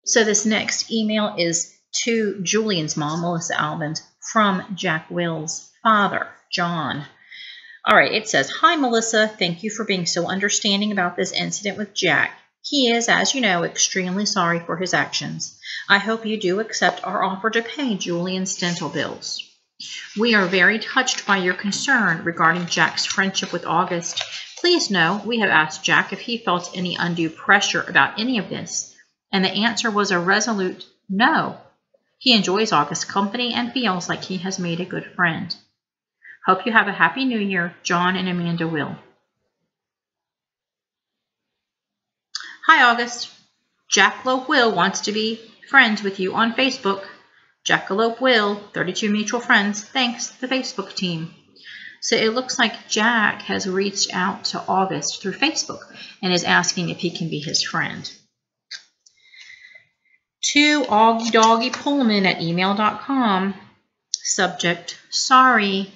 So this next email is to Julian's mom, Melissa Alvins, from Jack Will's father, John. All right, it says, "Hi, Melissa. Thank you for being so understanding about this incident with Jack. He is, as you know, extremely sorry for his actions. I hope you do accept our offer to pay Julian's dental bills. We are very touched by your concern regarding Jack's friendship with August. Please know we have asked Jack if he felt any undue pressure about any of this, and the answer was a resolute no. He enjoys August's company and feels like he has made a good friend. Hope you have a happy new year, John and Amanda Will." Hi, August. Jackalope Will wants to be friends with you on Facebook. Jackalope Will, 32 mutual friends. Thanks, the Facebook team. So it looks like Jack has reached out to August through Facebook and is asking if he can be his friend. To Augie Doggy Pullman at email.com. Subject, sorry.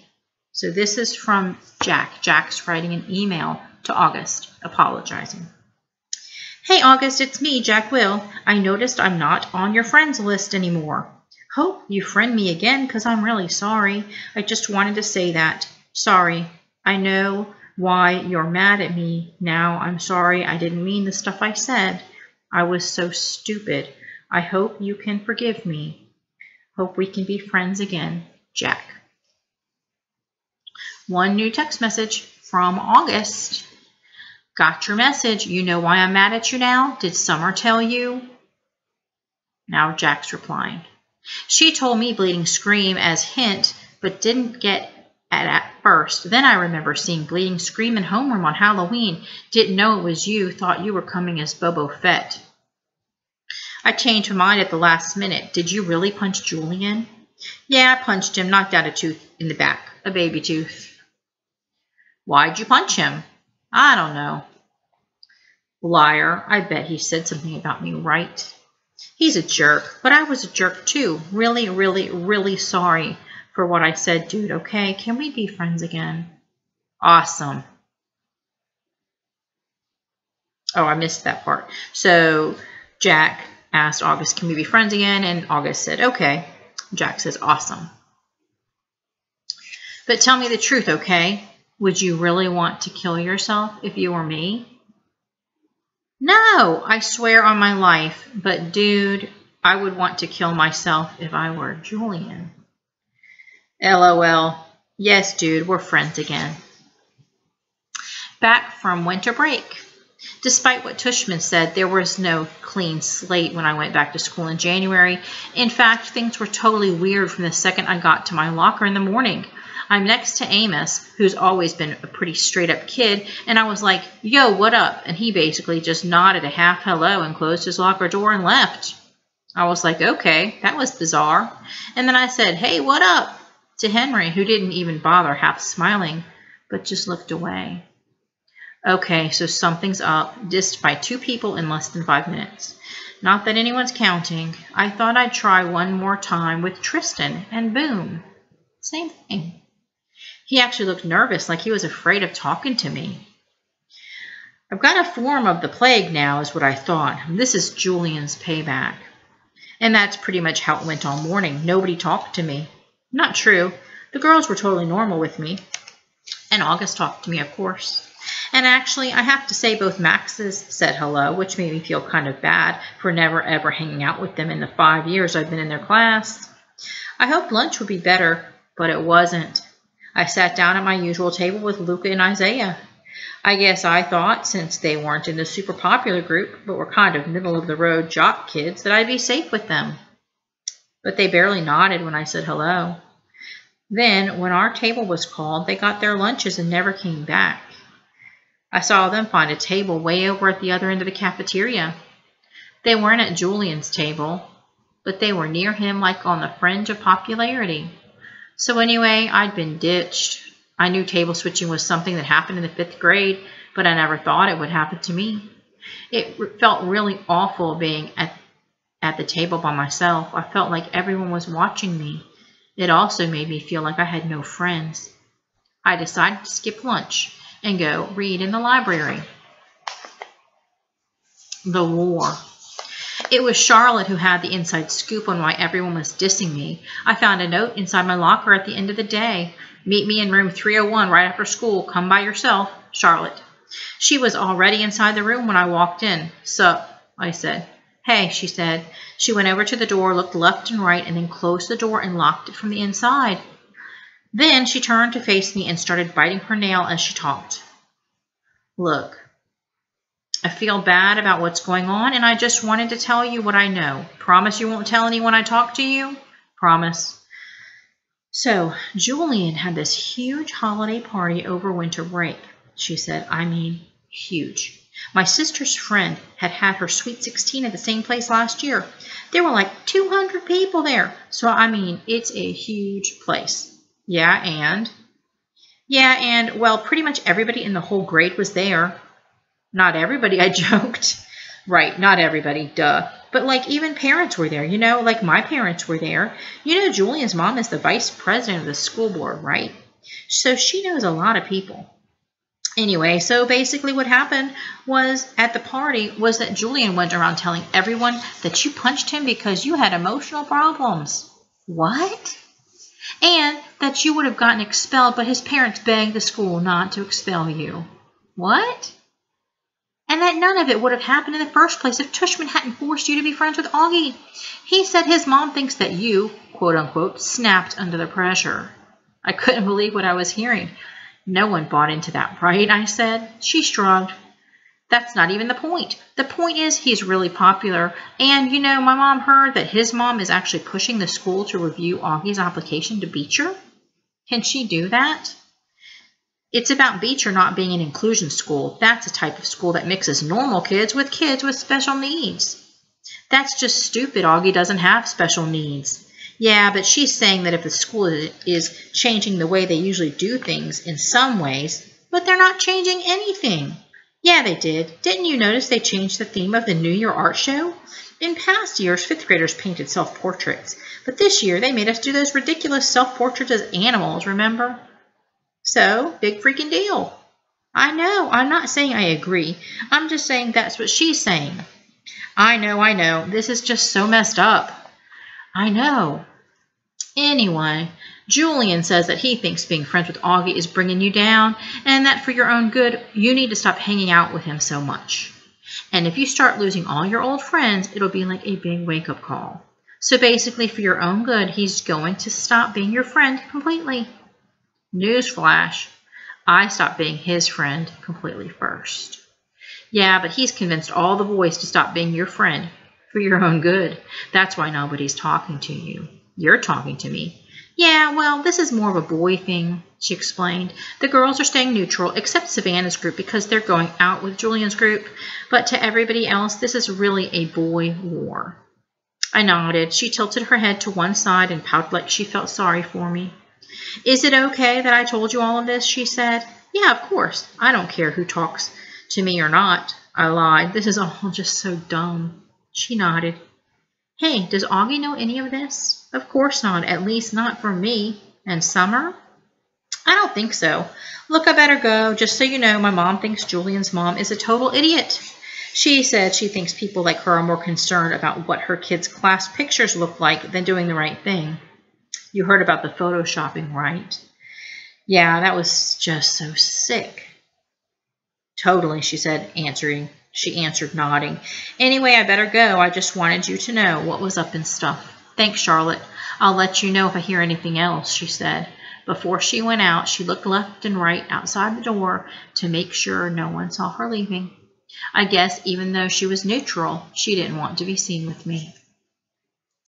So this is from Jack. Jack's writing an email to August, apologizing. "Hey, August, it's me, Jack Will. I noticed I'm not on your friends list anymore. Hope you friend me again because I'm really sorry. I just wanted to say that. Sorry. I know why you're mad at me. Now I'm sorry. I didn't mean the stuff I said. I was so stupid. I hope you can forgive me. Hope we can be friends again, Jack." One new text message from August. "Got your message. You know why I'm mad at you now? Did Summer tell you?" Now Jack's replying. "She told me Bleeding Scream as hint, but didn't get it at first. Then I remember seeing Bleeding Scream in homeroom on Halloween. Didn't know it was you. Thought you were coming as Bobo Fett. I changed my mind at the last minute. Did you really punch Julian?" "Yeah, I punched him. Knocked out a tooth in the back. A baby tooth." "Why'd you punch him?" "I don't know." "Liar. I bet he said something about me, right?" "He's a jerk, but I was a jerk too. Really, really, really sorry for what I said, dude, okay? Can we be friends again?" Awesome. Oh, I missed that part. So Jack asked August, "Can we be friends again?" And August said, "Okay." Jack says, "Awesome. But tell me the truth, okay? Would you really want to kill yourself if you were me?" "No, I swear on my life. But dude, I would want to kill myself if I were Julian." LOL. Yes, dude, we're friends again. Back from winter break. Despite what Tushman said, there was no clean slate when I went back to school in January. In fact, things were totally weird from the second I got to my locker in the morning. I'm next to Amos, who's always been a pretty straight-up kid, and I was like, "Yo, what up?" And he basically just nodded a half hello and closed his locker door and left. I was like, okay, that was bizarre. And then I said, "Hey, what up?" to Henry, who didn't even bother half smiling, but just looked away. Okay, so something's up, dissed by 2 people in less than 5 minutes. Not that anyone's counting. I thought I'd try one more time with Tristan, and boom, same thing. He actually looked nervous, like he was afraid of talking to me. I've got a form of the plague now, is what I thought. This is Julian's payback. And that's pretty much how it went all morning. Nobody talked to me. Not true. The girls were totally normal with me. And August talked to me, of course. And actually, I have to say both Maxes said hello, which made me feel kind of bad for never ever hanging out with them in the 5 years I've been in their class. I hoped lunch would be better, but it wasn't. I sat down at my usual table with Luca and Isaiah. I guess I thought, since they weren't in the super popular group, but were kind of middle-of-the-road jock kids, that I'd be safe with them. But they barely nodded when I said hello. Then, when our table was called, they got their lunches and never came back. I saw them find a table way over at the other end of the cafeteria. They weren't at Julian's table, but they were near him, like on the fringe of popularity. So anyway, I'd been ditched. I knew table switching was something that happened in the 5th grade, but I never thought it would happen to me. It felt really awful being at the table by myself. I felt like everyone was watching me. It also made me feel like I had no friends. I decided to skip lunch and go read in the library. The war. It was Charlotte who had the inside scoop on why everyone was dissing me. I found a note inside my locker at the end of the day. Meet me in room 301 right after school. Come by yourself, Charlotte. She was already inside the room when I walked in. Sup, I said. Hey, she said. She went over to the door, looked left and right, and then closed the door and locked it from the inside. Then she turned to face me and started biting her nail as she talked. Look, I feel bad about what's going on, and I just wanted to tell you what I know. Promise you won't tell anyone I talk to you? Promise. So, Julian had this huge holiday party over winter break, she said. I mean, huge. My sister's friend had her Sweet 16 at the same place last year. There were like 200 people there. So, I mean, it's a huge place. Yeah, and, well, pretty much everybody in the whole grade was there. Not everybody, I joked. Right, not everybody, duh. But, like, even parents were there, like my parents were there. Julian's mom is the vice president of the school board, right? So she knows a lot of people. Anyway, so basically what happened was at the party was that Julian went around telling everyone that you punched him because you had emotional problems. What? And that you would have gotten expelled, but his parents begged the school not to expel you. What? And that none of it would have happened in the first place if Tushman hadn't forced you to be friends with Augie. He said his mom thinks that you, quote unquote, snapped under the pressure. I couldn't believe what I was hearing. No one bought into that, right? I said. She shrugged. That's not even the point. The point is he's really popular. And, my mom heard that his mom is actually pushing the school to review Augie's application to Beecher. Can she do that? It's about Beecher not being an inclusion school. That's a type of school that mixes normal kids with special needs. That's just stupid. Augie doesn't have special needs. Yeah, but she's saying that if the school is changing the way they usually do things in some ways, but they're not changing anything. Yeah, they did. Didn't you notice they changed the theme of the New Year art show? In past years, 5th graders painted self-portraits, but this year they made us do those ridiculous self-portraits as animals, remember? So, big freaking deal. I know. I'm not saying I agree. I'm just saying that's what she's saying. I know. This is just so messed up. I know. Anyway, Julian says that he thinks being friends with Augie is bringing you down, and that for your own good, you need to stop hanging out with him so much. And if you start losing all your old friends, it'll be like a big wake-up call. So basically, for your own good, he's going to stop being your friend completely. Newsflash, I stopped being his friend completely first. Yeah, but he's convinced all the boys to stop being your friend for your own good. That's why nobody's talking to you. You're talking to me. Yeah, well, this is more of a boy thing, she explained. The girls are staying neutral, except Savannah's group, because they're going out with Julian's group. But to everybody else, this is really a boy war. I nodded. She tilted her head to one side and pouted like she felt sorry for me. Is it okay that I told you all of this? She said. Yeah, of course. I don't care who talks to me or not. I lied. This is all just so dumb. She nodded. Hey, does Augie know any of this? Of course not, at least not from me. And Summer? I don't think so. Look, I better go. Just so you know, my mom thinks Julian's mom is a total idiot. She said she thinks people like her are more concerned about what her kids' class pictures look like than doing the right thing. You heard about the photoshopping, right? Yeah, that was just so sick. Totally, she said, answering. She answered, nodding. Anyway, I better go. I just wanted you to know what was up and stuff. Thanks, Charlotte. I'll let you know if I hear anything else, she said. Before she went out, she looked left and right outside the door to make sure no one saw her leaving. I guess even though she was neutral, she didn't want to be seen with me.